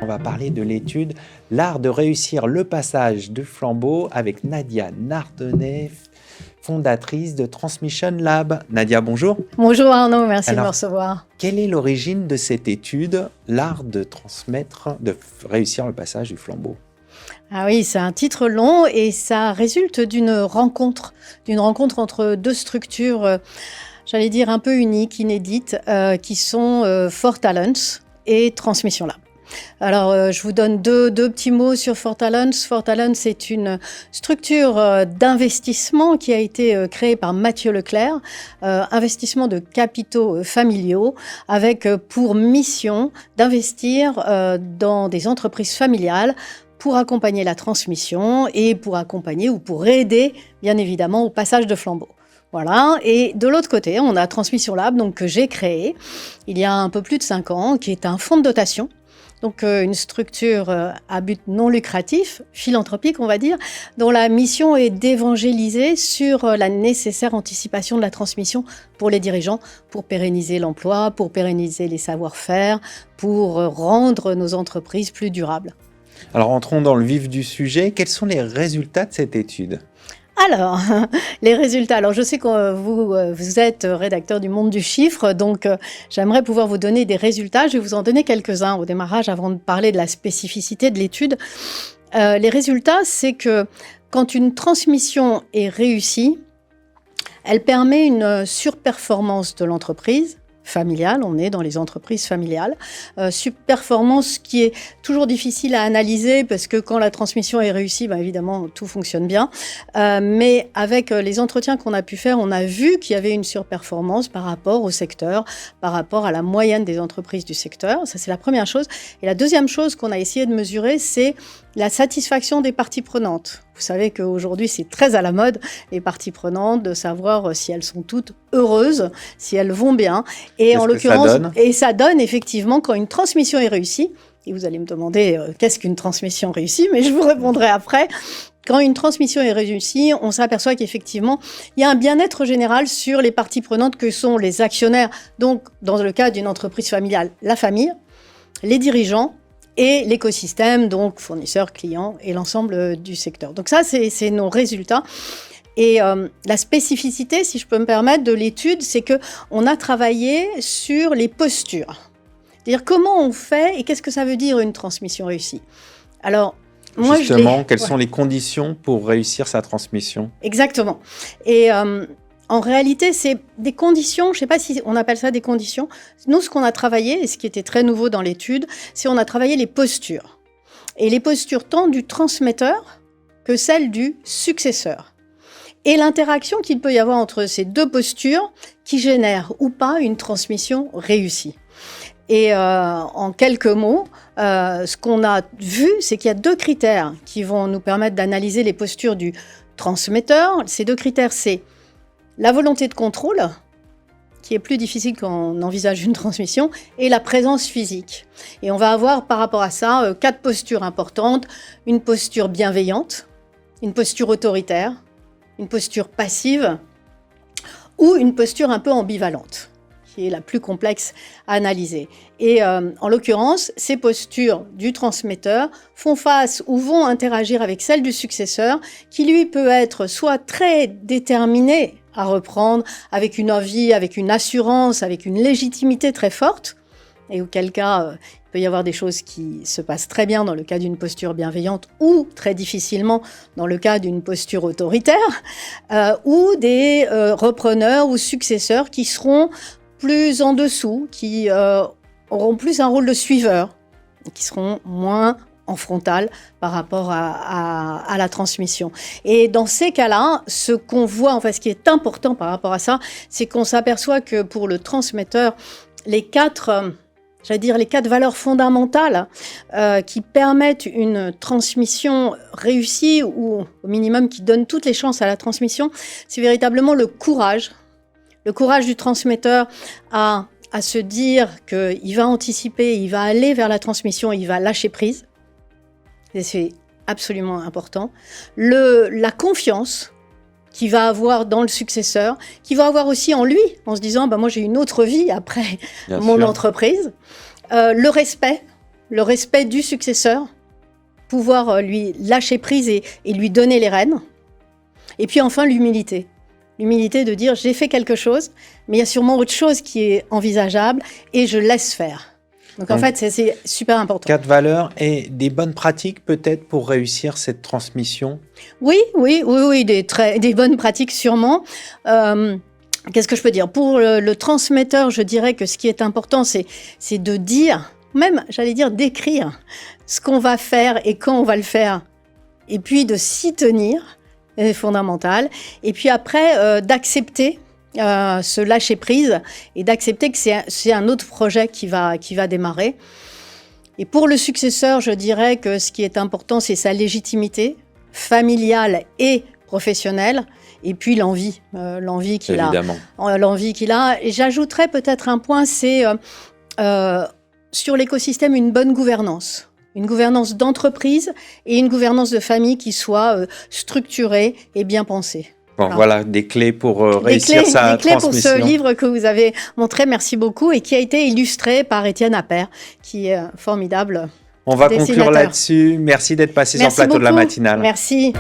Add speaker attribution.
Speaker 1: On va parler de l'étude L'art de réussir le passage du flambeau avec Nadia Nardonnet, fondatrice de Transmission Lab. Nadia, bonjour.
Speaker 2: Bonjour Arnaud, merci de me recevoir.
Speaker 1: Quelle est l'origine de cette étude, l'art de réussir le passage du flambeau?
Speaker 2: Ah oui, c'est un titre long et ça résulte d'une rencontre entre deux structures, j'allais dire un peu uniques, inédites, qui sont For Talents et Transmission Lab. Alors, je vous donne deux petits mots sur For Talents. For Talents, c'est une structure d'investissement qui a été créée par Mathieu Leclerc, investissement de capitaux familiaux, avec pour mission d'investir dans des entreprises familiales pour accompagner la transmission et pour accompagner ou pour aider, bien évidemment, au passage de flambeau. Voilà. Et de l'autre côté, on a Transmission Lab, donc, que j'ai créé il y a un peu plus de 5 ans, qui est un fonds de dotation. Donc une structure à but non lucratif, philanthropique on va dire, dont la mission est d'évangéliser sur la nécessaire anticipation de la transmission pour les dirigeants, pour pérenniser l'emploi, pour pérenniser les savoir-faire, pour rendre nos entreprises plus durables.
Speaker 1: Alors entrons dans le vif du sujet. Quels sont les résultats de cette étude ?
Speaker 2: Alors, les résultats. Alors, je sais que vous êtes rédacteur du Monde du Chiffre, donc j'aimerais pouvoir vous donner des résultats. Je vais vous en donner quelques-uns au démarrage avant de parler de la spécificité de l'étude. Les résultats, c'est que quand une transmission est réussie, elle permet une surperformance de l'entreprise familiale, on est dans les entreprises familiales, performance qui est toujours difficile à analyser parce que quand la transmission est réussie, évidemment tout fonctionne bien, mais avec les entretiens qu'on a pu faire, on a vu qu'il y avait une surperformance par rapport au secteur, par rapport à la moyenne des entreprises du secteur, ça c'est la première chose. Et la deuxième chose qu'on a essayé de mesurer, c'est la satisfaction des parties prenantes. Vous savez qu'aujourd'hui, c'est très à la mode, les parties prenantes, de savoir si elles sont toutes heureuses, si elles vont bien. Et en l'occurrence, ça donne effectivement quand une transmission est réussie, et vous allez me demander qu'est-ce qu'une transmission réussie, mais je vous répondrai après. Quand une transmission est réussie, on s'aperçoit qu'effectivement, il y a un bien-être général sur les parties prenantes que sont les actionnaires. Donc, dans le cas d'une entreprise familiale, la famille, les dirigeants, et l'écosystème, donc fournisseurs, clients et l'ensemble du secteur. Donc ça, c'est nos résultats. Et la spécificité, si je peux me permettre, de l'étude, c'est qu'on a travaillé sur les postures. C'est-à-dire comment on fait et qu'est-ce que ça veut dire une transmission réussie. Alors, moi,
Speaker 1: justement, quelles sont les conditions pour réussir sa transmission ?
Speaker 2: Exactement. Et en réalité, c'est des conditions, je ne sais pas si on appelle ça des conditions. Nous, ce qu'on a travaillé, et ce qui était très nouveau dans l'étude, c'est qu'on a travaillé les postures. Et les postures tant du transmetteur que celles du successeur. Et l'interaction qu'il peut y avoir entre ces deux postures qui génère ou pas une transmission réussie. Et en quelques mots, ce qu'on a vu, c'est qu'il y a 2 critères qui vont nous permettre d'analyser les postures du transmetteur. Ces 2 critères, c'est la volonté de contrôle, qui est plus difficile quand on envisage une transmission, et la présence physique. Et on va avoir par rapport à ça 4 postures importantes. Une posture bienveillante, une posture autoritaire, une posture passive ou une posture un peu ambivalente, qui est la plus complexe à analyser. Et en l'occurrence, ces postures du transmetteur font face ou vont interagir avec celles du successeur, qui lui peut être soit très déterminé à reprendre, avec une envie, avec une assurance, avec une légitimité très forte, et auquel cas, il peut y avoir des choses qui se passent très bien dans le cas d'une posture bienveillante ou très difficilement dans le cas d'une posture autoritaire, ou des repreneurs ou successeurs qui seront plus en dessous, qui auront plus un rôle de suiveur, qui seront moins en frontal par rapport à la transmission. Et dans ces cas-là, ce qu'on voit, enfin ce qui est important par rapport à ça, c'est qu'on s'aperçoit que pour le transmetteur, les 4 valeurs fondamentales qui permettent une transmission réussie ou au minimum qui donnent toutes les chances à la transmission, c'est véritablement le courage du transmetteur à se dire qu'il va anticiper, il va aller vers la transmission, il va lâcher prise. Et c'est absolument important. La confiance qu'il va avoir dans le successeur, qu'il va avoir aussi en lui, en se disant moi j'ai une autre vie après mon entreprise. Le respect le respect du successeur, pouvoir lui lâcher prise et lui donner les rênes. Et puis enfin, l'humilité. L'humilité de dire, j'ai fait quelque chose, mais il y a sûrement autre chose qui est envisageable et je laisse faire. Donc en fait, c'est super important.
Speaker 1: 4 valeurs et des bonnes pratiques peut-être pour réussir cette transmission.
Speaker 2: Oui, des bonnes pratiques sûrement. Qu'est-ce que je peux dire? Pour le transmetteur, je dirais que ce qui est important, c'est de dire, même, j'allais dire, d'écrire ce qu'on va faire et quand on va le faire. Et puis de s'y tenir, c'est fondamental. Et puis après, d'accepter ce lâcher-prise et d'accepter que c'est un autre projet qui va démarrer. Et pour le successeur, je dirais que ce qui est important, c'est sa légitimité familiale et professionnelle, et puis l'envie qu'il a. Et j'ajouterais peut-être un point, c'est sur l'écosystème une bonne gouvernance. Une gouvernance d'entreprise et une gouvernance de famille qui soit structurée et bien pensée.
Speaker 1: Bon, voilà des clés pour réussir sa transmission. Des clés pour
Speaker 2: ce livre que vous avez montré, merci beaucoup, et qui a été illustré par Étienne Appert, qui est formidable.
Speaker 1: On va conclure là-dessus. Merci d'être passé sur le plateau de la matinale.
Speaker 2: Merci.